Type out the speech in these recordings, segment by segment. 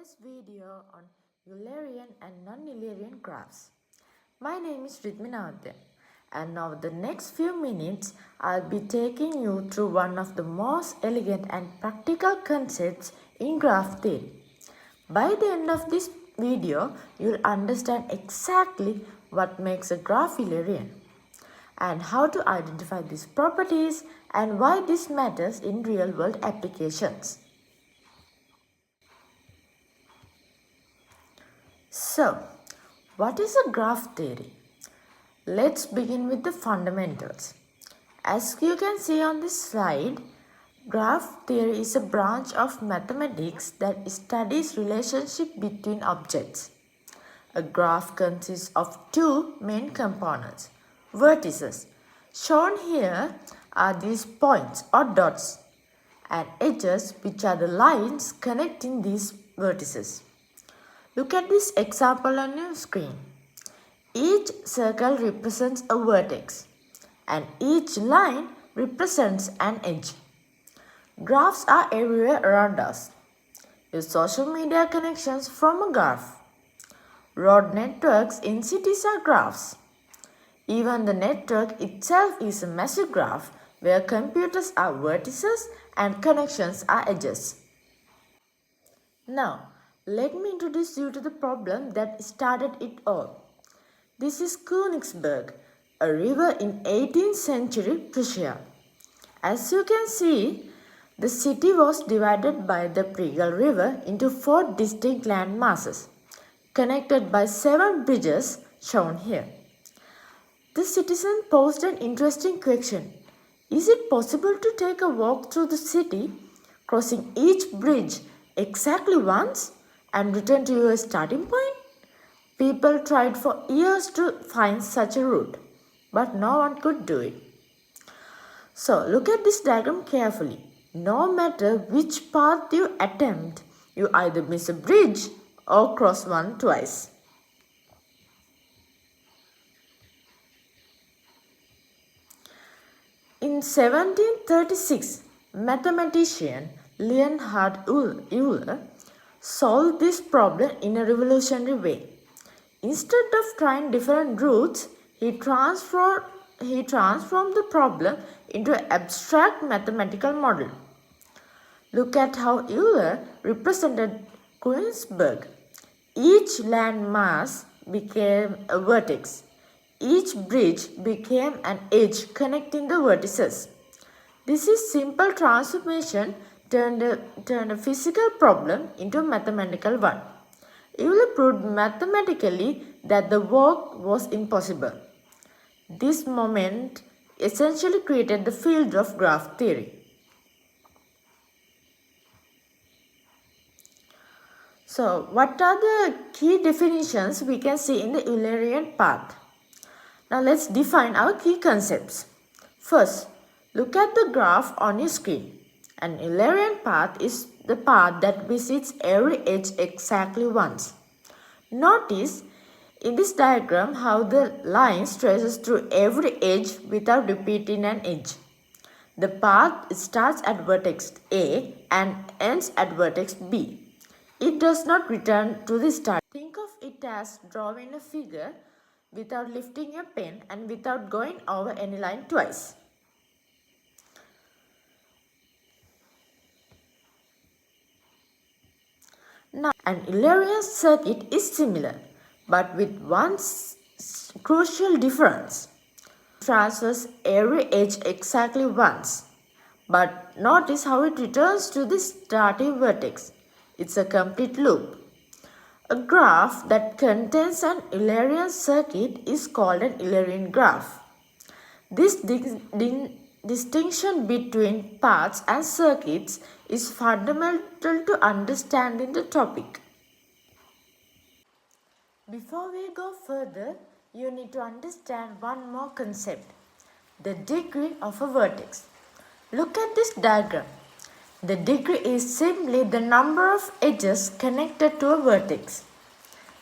today's video on Eulerian and Non-Eulerian graphs. My name is Ridminathan, and now the next few minutes I'll be taking you through one of the most elegant and practical concepts in graph theory. By the end of this video, you'll understand exactly what makes a graph Eulerian and how to identify these properties and why this matters in real-world applications. So, what is a graph theory? Let's begin with the fundamentals. As you can see on this slide, graph theory is a branch of mathematics that studies relationship between objects. A graph consists of two main components, vertices. Shown here are these points or dots, and edges, which are the lines connecting these vertices. Look at this example on your screen. Each circle represents a vertex and each line represents an edge. Graphs are everywhere around us. Your social media connections from a graph. Road networks in cities are graphs. Even the network itself is a massive graph where computers are vertices and connections are edges. Now, let me introduce you to the problem that started it all. This is Königsberg, a river in 18th century Prussia. As you can see, the city was divided by the Pregel River into 4 distinct land masses, connected by 7 bridges shown here. The citizen posed an interesting question. Is it possible to take a walk through the city, crossing each bridge exactly once and return to your starting point? People tried for years to find such a route, but no one could do it. So look at this diagram carefully. No matter which path you attempt, you either miss a bridge or cross one twice. In 1736, mathematician Leonhard Euler solved this problem in a revolutionary way. Instead of trying different routes, he transformed the problem into an abstract mathematical model. Look at how Euler represented Königsberg. Each land mass became a vertex. Each bridge became an edge connecting the vertices. This is simple transformation turned a physical problem into a mathematical one. Euler proved mathematically that the work was impossible. This moment essentially created the field of graph theory. So, what are the key definitions we can see in the Eulerian path? Now, let's define our key concepts. First, look at the graph on your screen. An Eulerian path is the path that visits every edge exactly once. Notice in this diagram how the line traces through every edge without repeating an edge. The path starts at vertex A and ends at vertex B. It does not return to the start. Think of it as drawing a figure without lifting your pen and without going over any line twice. Now, an Eulerian circuit is similar, but with one crucial difference. It transfers every edge exactly once, but notice how it returns to the starting vertex. It's a complete loop. A graph that contains an Eulerian circuit is called an Eulerian graph. This distinction between paths and circuits is fundamental to understanding the topic. Before we go further, you need to understand one more concept, the degree of a vertex. Look at this diagram. The degree is simply the number of edges connected to a vertex.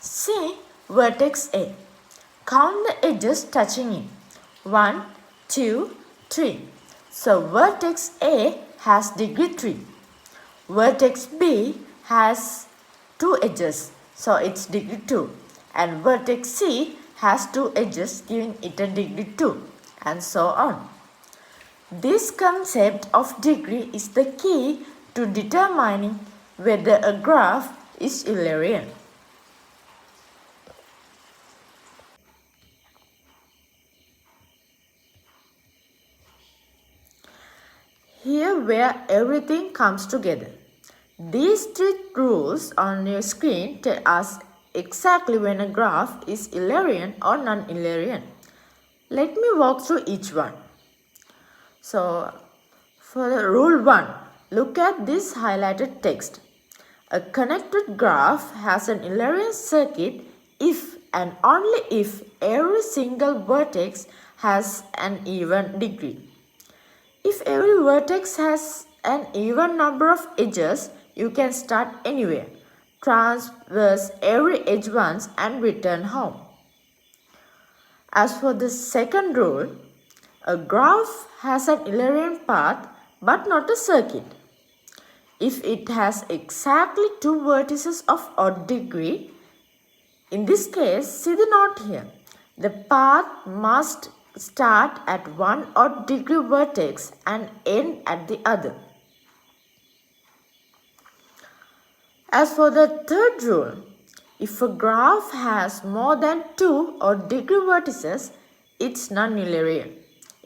See vertex A. Count the edges touching it. 1, 2, 3. So vertex A has degree 3. Vertex B has two edges, so it's degree 2. And vertex C has two edges, giving it a degree 2, and so on. This concept of degree is the key to determining whether a graph is Eulerian. Here where everything comes together. These three rules on your screen tell us exactly when a graph is Eulerian or non-Eulerian. Let me walk through each one. So, for the rule 1, look at this highlighted text. A connected graph has an Eulerian circuit if and only if every single vertex has an even degree. If every vertex has an even number of edges, you can start anywhere, traverse every edge once and return home. As for the second rule, a graph has an Eulerian path but not a circuit. If it has exactly two vertices of odd degree, in this case, see the note here, the path must start at one odd degree vertex and end at the other. As for the third rule, if a graph has more than two odd degree vertices, it's non-Eulerian.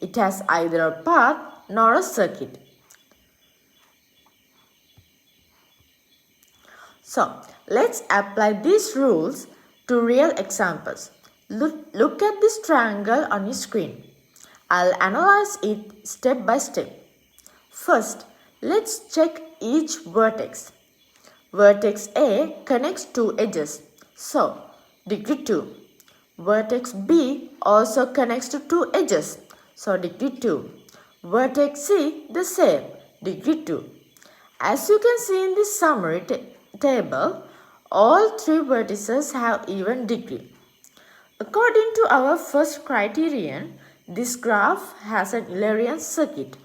It has either a path nor a circuit. So, let's apply these rules to real examples. Look at this triangle on your screen. I'll analyze it step by step. First, let's check each vertex. Vertex A connects two edges, so degree 2. Vertex B also connects to two edges, so degree 2. Vertex C the same, degree 2. As you can see in this summary table, all three vertices have even degree. According to our first criterion, this graph has an Eulerian circuit.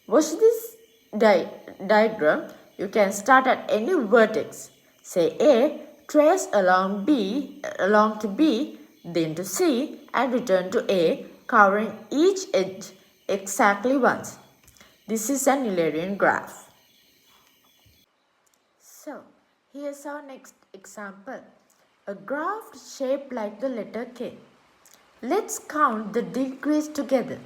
Watch this diagram. You can start at any vertex. Say A, trace along to B, then to C and return to A, covering each edge exactly once. This is an Eulerian graph. So, here's our next example. A graph shaped like the letter K. Let's count the degrees together.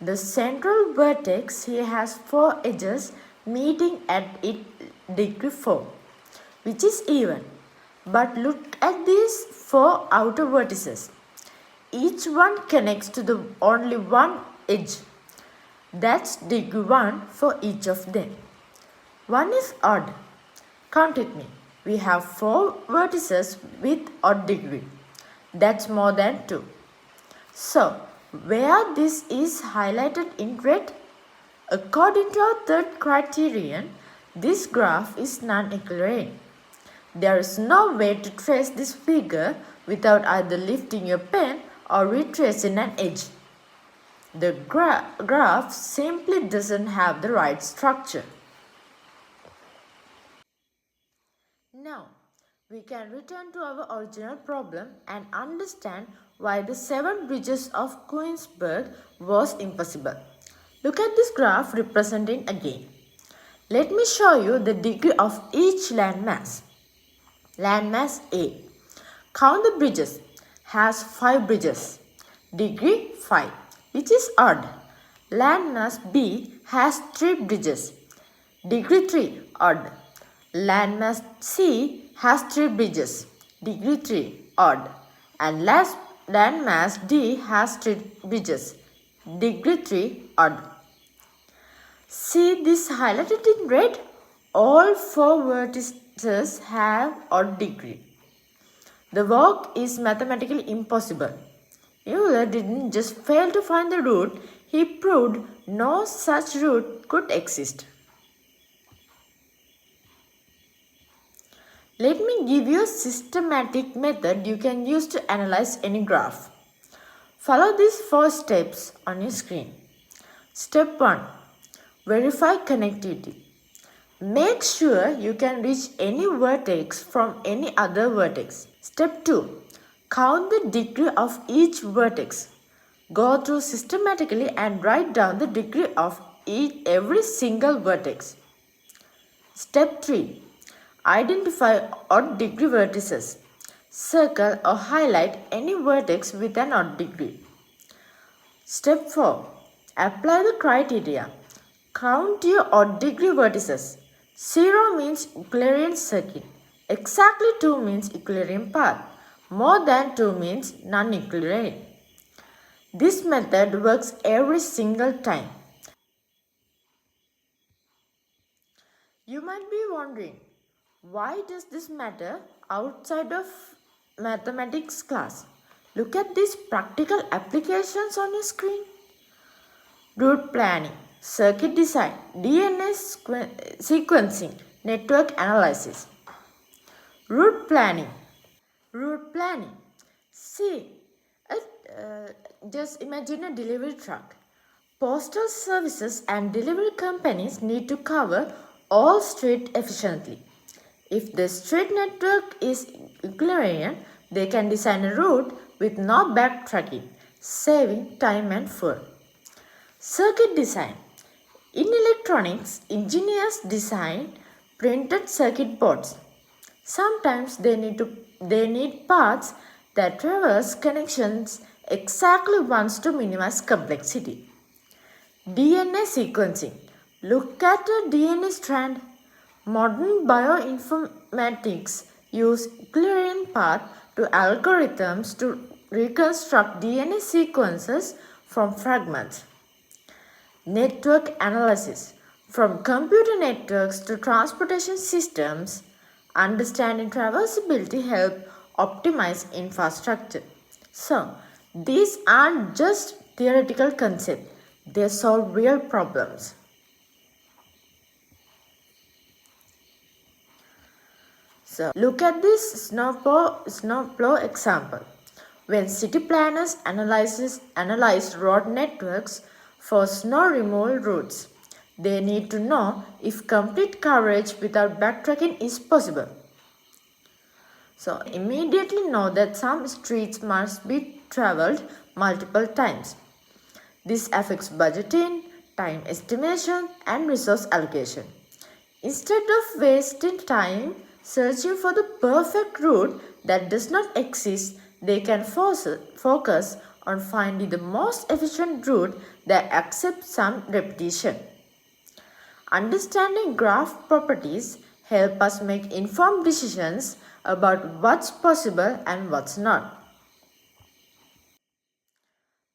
The central vertex here has 4 edges meeting at degree 4, which is even. But look at these 4 outer vertices. Each one connects to only one edge. That's degree 1 for each of them. One is odd. Count with me. We have 4 vertices with odd degree. That's more than 2. So, where this is highlighted in red, according to our third criterion, this graph is non-Eulerian. There is no way to trace this figure without either lifting your pen or retracing an edge. The graph simply doesn't have the right structure. Now, we can return to our original problem and understand why the 7 bridges of Queensberg was impossible. Look at this graph representing again. Let me show you the degree of each landmass. Landmass A. Count the bridges. Has 5 bridges. Degree 5, which is odd. Landmass B has 3 bridges. Degree 3, odd. Landmass C has 3 bridges. Degree 3, odd. And last landmass D has 3 bridges. Degree 3, odd. See this highlighted in red? All 4 vertices have odd degree. The work is mathematically impossible. Euler didn't just fail to find the root, he proved no such root could exist. Let me give you a systematic method you can use to analyze any graph. Follow these 4 steps on your screen. Step 1. Verify connectivity. Make sure you can reach any vertex from any other vertex. Step 2. Count the degree of each vertex. Go through systematically and write down the degree of every single vertex. Step 3. Identify odd degree vertices. Circle or highlight any vertex with an odd degree. Step 4. Apply the criteria. Count your odd degree vertices. 0 means Eulerian circuit. Exactly 2 means Eulerian path. More than 2 means non-Eulerian. This method works every single time. You might be wondering, why does this matter outside of mathematics class? Look at these practical applications on your screen. Route planning, circuit design, DNA sequencing, network analysis. Route planning. Route planning. See, just imagine a delivery truck. Postal services and delivery companies need to cover all streets efficiently. If the street network is Eulerian, they can design a route with no backtracking, saving time and fuel. Circuit design. In electronics, engineers design printed circuit boards. Sometimes they need paths that traverse connections exactly once to minimize complexity. DNA sequencing. Look at a DNA strand. Modern bioinformatics use Eulerian path to algorithms to reconstruct DNA sequences from fragments. Network analysis. From computer networks to transportation systems, understanding traversability helps optimize infrastructure. So, these aren't just theoretical concepts, they solve real problems. So, look at this snowplow example. When city planners analyze road networks for snow removal routes, they need to know if complete coverage without backtracking is possible. So, immediately know that some streets must be traveled multiple times. This affects budgeting, time estimation, and resource allocation. Instead of wasting time searching for the perfect route that does not exist, they can focus on finding the most efficient route that accepts some repetition. Understanding graph properties help us make informed decisions about what's possible and what's not.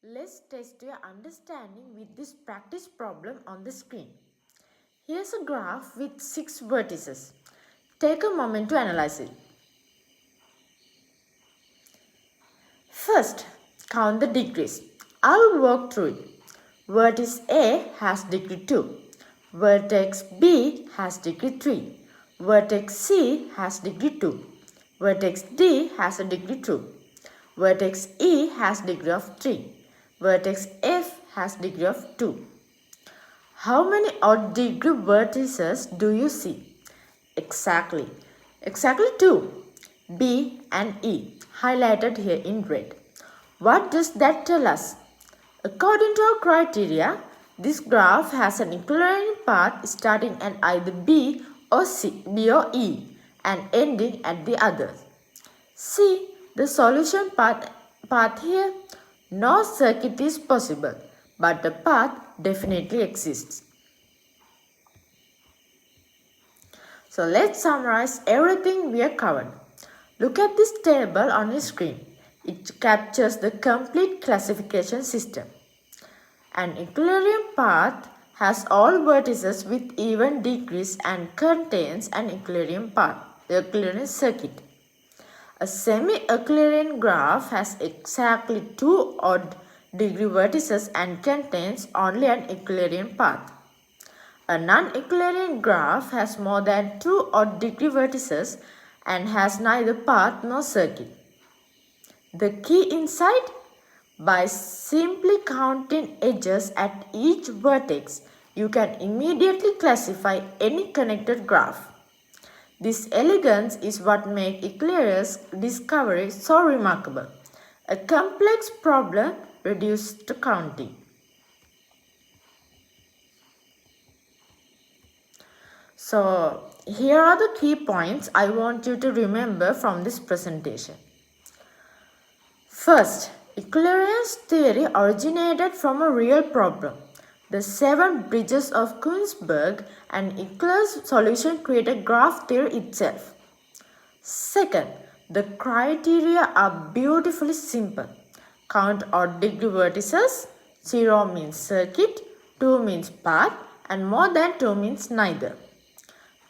Let's test your understanding with this practice problem on the screen. Here's a graph with 6 vertices. Take a moment to analyze it. First, count the degrees. I'll walk through it. Vertex A has degree 2. Vertex B has degree 3. Vertex C has degree 2. Vertex D has a degree 2. Vertex E has degree of 3. Vertex F has degree of 2. How many odd degree vertices do you see? Exactly 2. B and E, highlighted here in red. What does that tell us? According to our criteria, this graph has an Eulerian path starting at either B or E and ending at the other. See the solution path here? No circuit is possible, but the path definitely exists. So let's summarize everything we have covered. Look at this table on your screen. It captures the complete classification system. An Eulerian path has all vertices with even degrees and contains an Eulerian circuit. A semi-Eulerian graph has exactly 2 odd degree vertices and contains only an Eulerian path. A non-Eulerian graph has more than 2 odd degree vertices and has neither path nor circuit. The key insight? By simply counting edges at each vertex, you can immediately classify any connected graph. This elegance is what makes Eulerian's discovery so remarkable. A complex problem reduced to counting. So, here are the key points I want you to remember from this presentation. First, Eulerian's theory originated from a real problem. The 7 bridges of Königsberg and Euler's solution created graph theory itself. Second, the criteria are beautifully simple. Count odd degree vertices, 0 means circuit, 2 means path, and more than 2 means neither.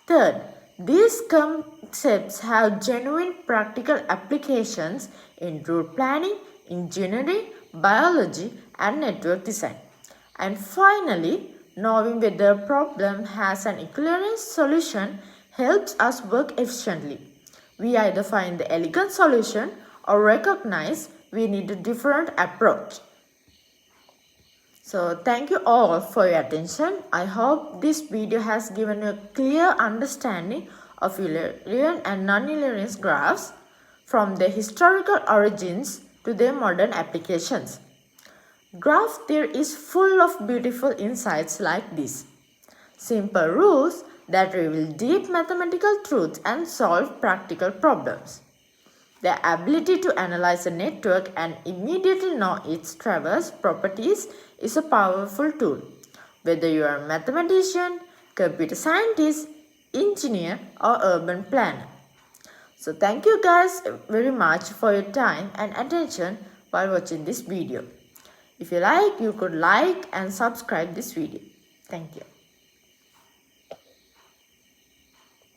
Third, these concepts have genuine practical applications in route planning, engineering, biology, and network design. And finally, knowing whether a problem has an Eulerian solution helps us work efficiently. We either find the elegant solution or recognize we need a different approach. So thank you all for your attention. I hope this video has given you a clear understanding of Eulerian and non-Eulerian graphs from their historical origins to their modern applications. Graph theory is full of beautiful insights like this. Simple rules that reveal deep mathematical truths and solve practical problems. The ability to analyze a network and immediately know its traverse properties is a powerful tool, whether you are a mathematician, computer scientist, engineer, or urban planner. So thank you guys very much for your time and attention while watching this video. If you like, you could like and subscribe this video. Thank you.